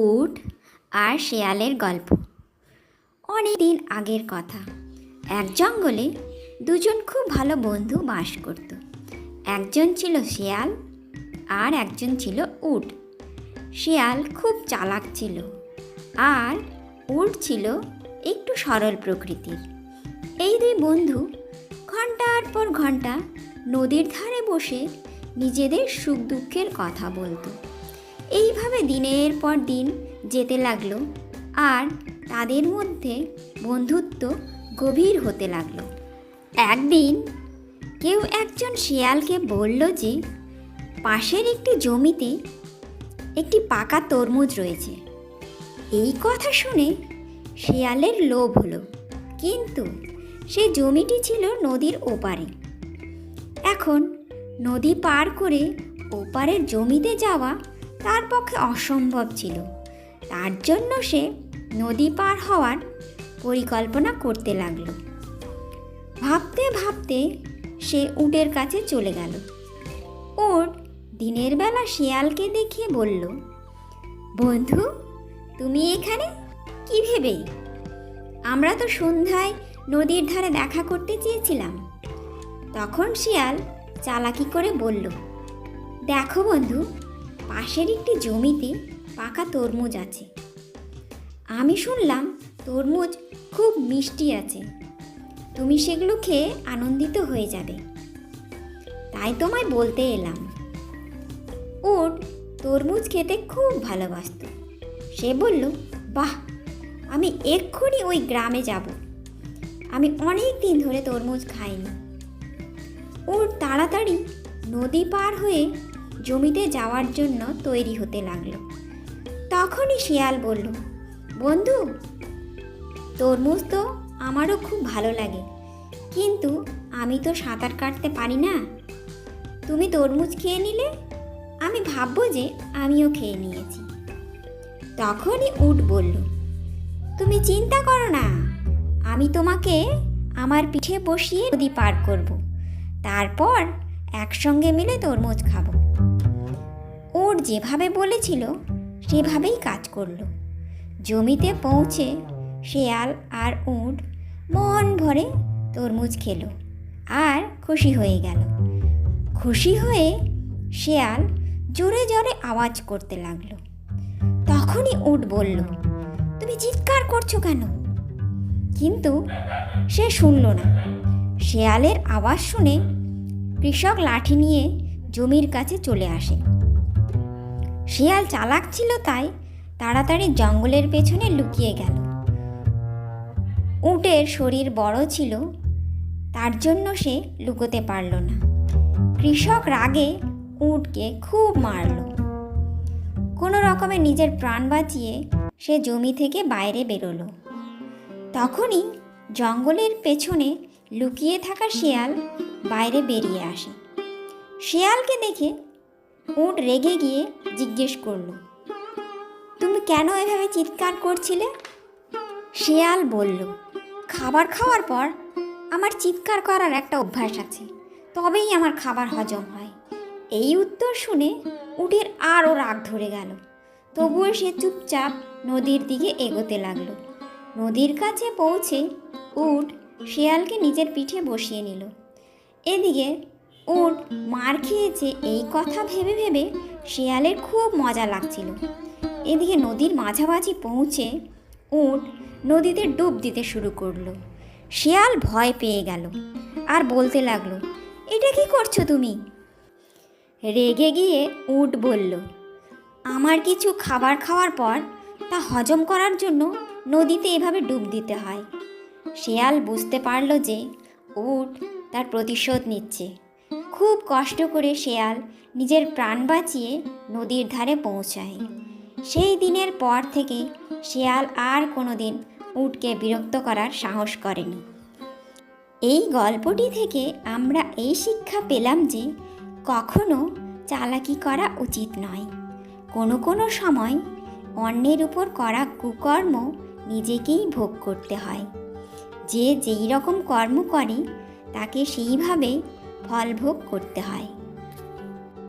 উট আর শেয়ালের গল্প। অনেক দিন আগের কথা। এক জঙ্গলে দুজন খুব ভালো বন্ধু বাস করত। একজন ছিল শেয়াল আর একজন ছিল উট। শেয়াল খুব চালাক ছিল আর উট ছিল একটু সরল প্রকৃতির। এই দুই বন্ধু ঘন্টার পর ঘন্টা নদীর ধারে বসে নিজেদের সুখ দুঃখের কথা বলতো। এইভাবে দিনের পর দিন যেতে লাগলো আর তাদের মধ্যে বন্ধুত্ব গভীর হতে লাগলো। একদিন কেউ একজন শেয়ালকে বলল যে পাশের একটি জমিতে একটি পাকা তরমুজ রয়েছে। এই কথা শুনে শেয়ালের লোভ হলো, কিন্তু সেই জমিটি ছিল নদীর ওপারে। এখন নদী পার করে ওপারের জমিতে যাওয়া তার পক্ষে অসম্ভব ছিল। তার জন্য সে নদী পার হওয়ার পরিকল্পনা করতে লাগলো। ভাবতে ভাবতে সে উটের কাছে চলে গেল। উট দিনের বেলা শেয়ালকে দেখিয়ে বলল, বন্ধু, তুমি এখানে কি ভেবে? আমরা তো সন্ধ্যায় নদীর ধারে দেখা করতে চেয়েছিলাম। তখন শিয়াল চালাকি করে বলল, দেখো বন্ধু, পাশের একটি জমিতে পাকা তরমুজ আছে। আমি শুনলাম তরমুজ খুব মিষ্টি আছে, তুমি সেগুলো খেয়ে আনন্দিত হয়ে যাবে, তাই তোমায় বলতে এলাম। উট তরমুজ খেতে খুব ভালোবাসত। সে বলল, বাহ, আমি এক্ষুনি ওই গ্রামে যাব। আমি অনেক দিন ধরে তরমুজ খাইনি। উট তাড়াতাড়ি নদী পার হয়ে জমিতে যাওয়ার জন্য তৈরি হতে লাগলো। তখনই শিয়াল বলল, বন্ধু, তরমুজ তো আমারও খুব ভালো লাগে, কিন্তু আমি তো সাঁতার কাটতে পারি না। তুমি তরমুজ খেয়ে নিলে আমি ভাববো যে আমিও খেয়ে নিয়েছি। তখনই উট বলল, তুমি চিন্তা করো না, আমি তোমাকে আমার পিঠে বসিয়ে নদী পার করব, তারপর একসঙ্গে মিলে তরমুজ খাবো। উট যেভাবে বলেছিল সেভাবেই কাজ করলো। জমিতে পৌঁছে শেয়াল আর উট মন ভরে তরমুজ খেলো আর খুশি হয়ে গেল। খুশি হয়ে শেয়াল জোরে জোরে আওয়াজ করতে লাগলো। তখনই উট বলল, তুমি চিৎকার করছো কেন? কিন্তু সে শুনল না। শেয়ালের আওয়াজ শুনে কৃষক লাঠি নিয়ে জমির কাছে চলে আসে। শিয়াল চালাক ছিল, তাই তাড়াতাড়ি জঙ্গলের পেছনে লুকিয়ে গেল। উটের শরীর বড় ছিল, তার জন্য সে লুকোতে পারল না। কৃষক রাগে উটকে খুব মারল। কোনো রকমে নিজের প্রাণ বাঁচিয়ে সে জমি থেকে বাইরে বেরোলো। তখনই জঙ্গলের পেছনে লুকিয়ে থাকা শেয়াল বাইরে বেরিয়ে আসে। শেয়ালকে দেখে উট রেগে গিয়ে জিজ্ঞেস করলো, তুমি কেন এভাবে চিৎকার করছিলে? শেয়াল বলল, খাবার খাওয়ার পর আমার চিৎকার করার একটা অভ্যাস আছে, তবেই আমার খাবার হজম হয়। এই উত্তর শুনে উটের আরও রাগ ধরে গেল। তবুও সে চুপচাপ নদীর দিকে এগোতে লাগলো। নদীর কাছে পৌঁছে উট শেয়ালকে নিজের পিঠে বসিয়ে নিল। এদিকে উট মার খেয়েছে এই কথা ভেবে ভেবে শেয়ালের খুব মজা লাগছিল। এদিকে নদীর মাঝামাঝি পৌঁছে উট নদীতে ডুব দিতে শুরু করলো। শেয়াল ভয় পেয়ে গেল আর বলতে লাগলো, এটা কি করছো তুমি? রেগে গিয়ে উট বলল, আমার কিছু খাবার খাওয়ার পর তা হজম করার জন্য নদীতে এভাবে ডুব দিতে হয়। শেয়াল বুঝতে পারল যে উট তার প্রতিশোধ নিচ্ছে। খুব কষ্ট করে শেয়াল নিজের প্রাণ বাঁচিয়ে নদীর ধারে পৌঁছায়। সেই দিনের পর থেকে শেয়াল আর কোনো দিন উটকে বিরক্ত করার সাহস করেনি। এই গল্পটি থেকে আমরা এই শিক্ষা পেলাম যে কখনো চালাকি করা উচিত নয়। কোনো কোনো সময় অন্যের উপর করা কুকর্ম নিজেকেই ভোগ করতে হয়। যে যেই রকম কর্ম করে তাকে সেইভাবে ফল ভোগ করতে হয়।